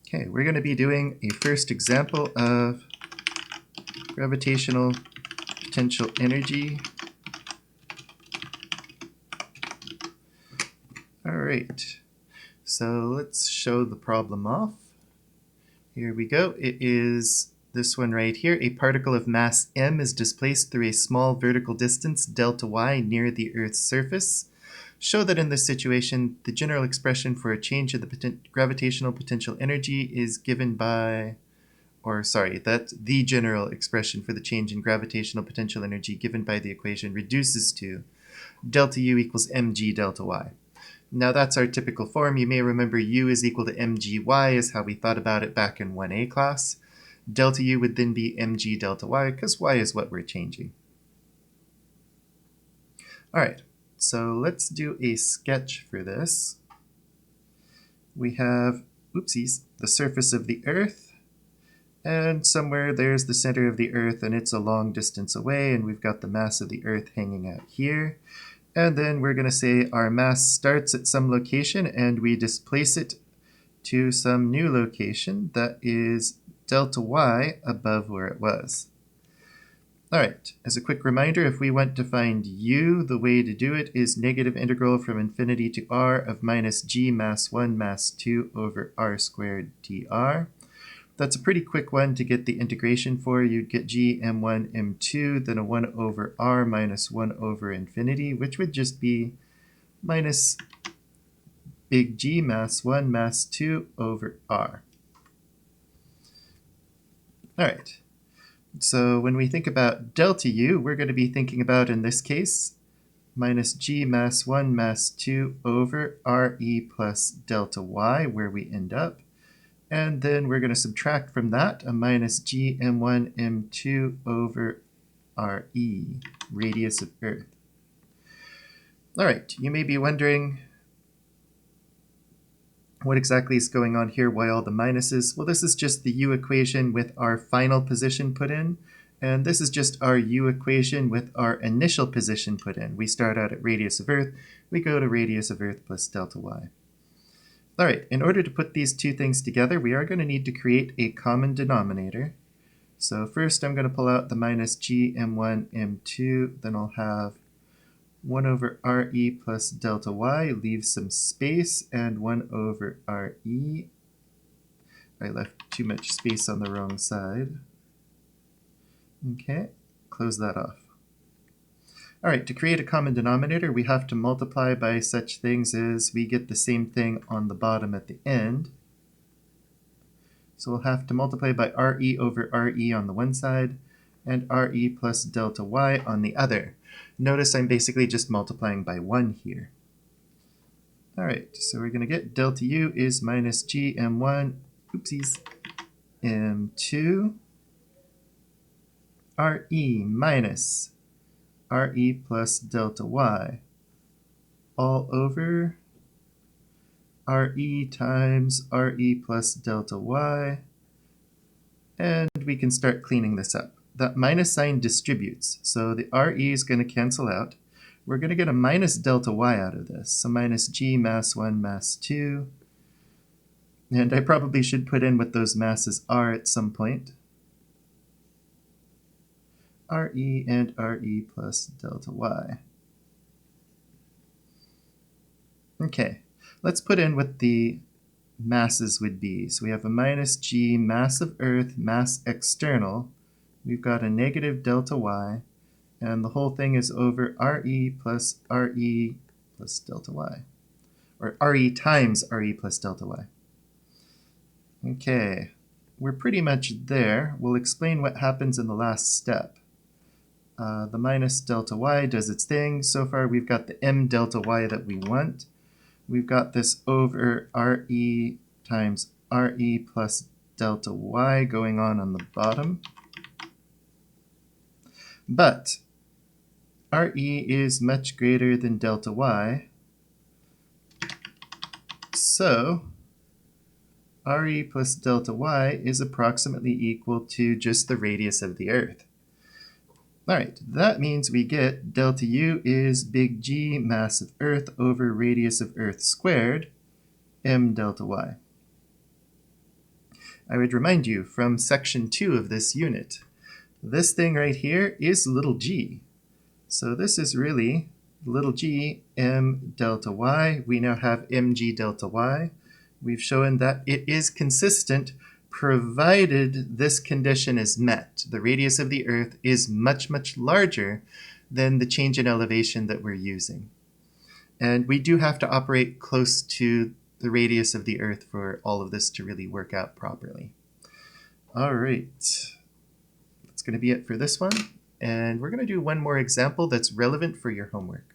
Okay, we're going to be doing a first example of gravitational potential energy. All right, so let's show the problem off. Here we go. It is this one right here. A particle of mass m is displaced through a small vertical distance, delta y, near the Earth's surface. Show that in this situation, the general expression for a change in the gravitational potential energy is given by, that the general expression for the change in gravitational potential energy given by the equation reduces to delta u equals mg delta y. Now that's our typical form. You may remember u is equal to mgy is how we thought about it back in 1A class. Delta u would then be mg delta y because y is what we're changing. All right, so let's do a sketch for this. We have, the surface of the Earth. And somewhere there's the center of the Earth, and it's a long distance away, and we've got the mass of the Earth hanging out here. And then we're going to say our mass starts at some location, and we displace it to some new location that is delta y above where it was. All right, as a quick reminder, if we want to find u, the way to do it is negative integral from infinity to r of minus g mass 1 mass 2 over r squared dr. That's a pretty quick one to get the integration for. You'd get g m1 m2, then a 1 over r minus 1 over infinity, which would just be minus big G mass 1 mass 2 over r. All right, so when we think about delta u, we're going to be thinking about, in this case, minus g mass 1 mass 2 over re plus delta y, where we end up. And then we're going to subtract from that a minus g m1 m2 over re, radius of Earth. All right, you may be wondering what exactly is going on here, why all the minuses? Well, this is just the u equation with our final position put in, and this is just our u equation with our initial position put in. We start out at radius of Earth, we go to radius of Earth plus delta y. All right, in order to put these two things together, we are going to need to create a common denominator. So first I'm going to pull out the minus g m1 m2, then I'll have 1 over re plus delta y, leave some space, and 1 over re. I left too much space on the wrong side. Okay, close that off. All right, to create a common denominator, we have to multiply by such things as we get the same thing on the bottom at the end. So we'll have to multiply by re over re on the one side and re plus delta y on the other. Notice I'm basically just multiplying by 1 here. All right, so we're going to get delta u is minus g m1, m2, re minus re plus delta y all over re times re plus delta y, and we can start cleaning this up. That minus sign distributes, so the re is going to cancel out. We're going to get a minus delta y out of this, so minus g mass 1 mass 2, and I probably should put in what those masses are at some point. re and re plus delta y. Okay, let's put in what the masses would be. So we have a minus g mass of Earth, mass external. We've got a negative delta y, and the whole thing is over re plus delta y, or re times re plus delta y. Okay, we're pretty much there. We'll explain what happens in the last step. The minus delta y does its thing. So far we've got the m delta y that we want. We've got this over re times re plus delta y going on the bottom. But re is much greater than delta y, so re plus delta y is approximately equal to just the radius of the Earth. All right, that means we get delta u is big G mass of Earth over radius of Earth squared, m delta y. I would remind you from section 2 of this unit. This thing right here is little g. So this is really little g m delta y. We now have mg delta y. We've shown that it is consistent provided this condition is met. The radius of the Earth is much, much larger than the change in elevation that we're using. And we do have to operate close to the radius of the Earth for all of this to really work out properly. All right, that's going to be it for this one. And we're going to do one more example that's relevant for your homework.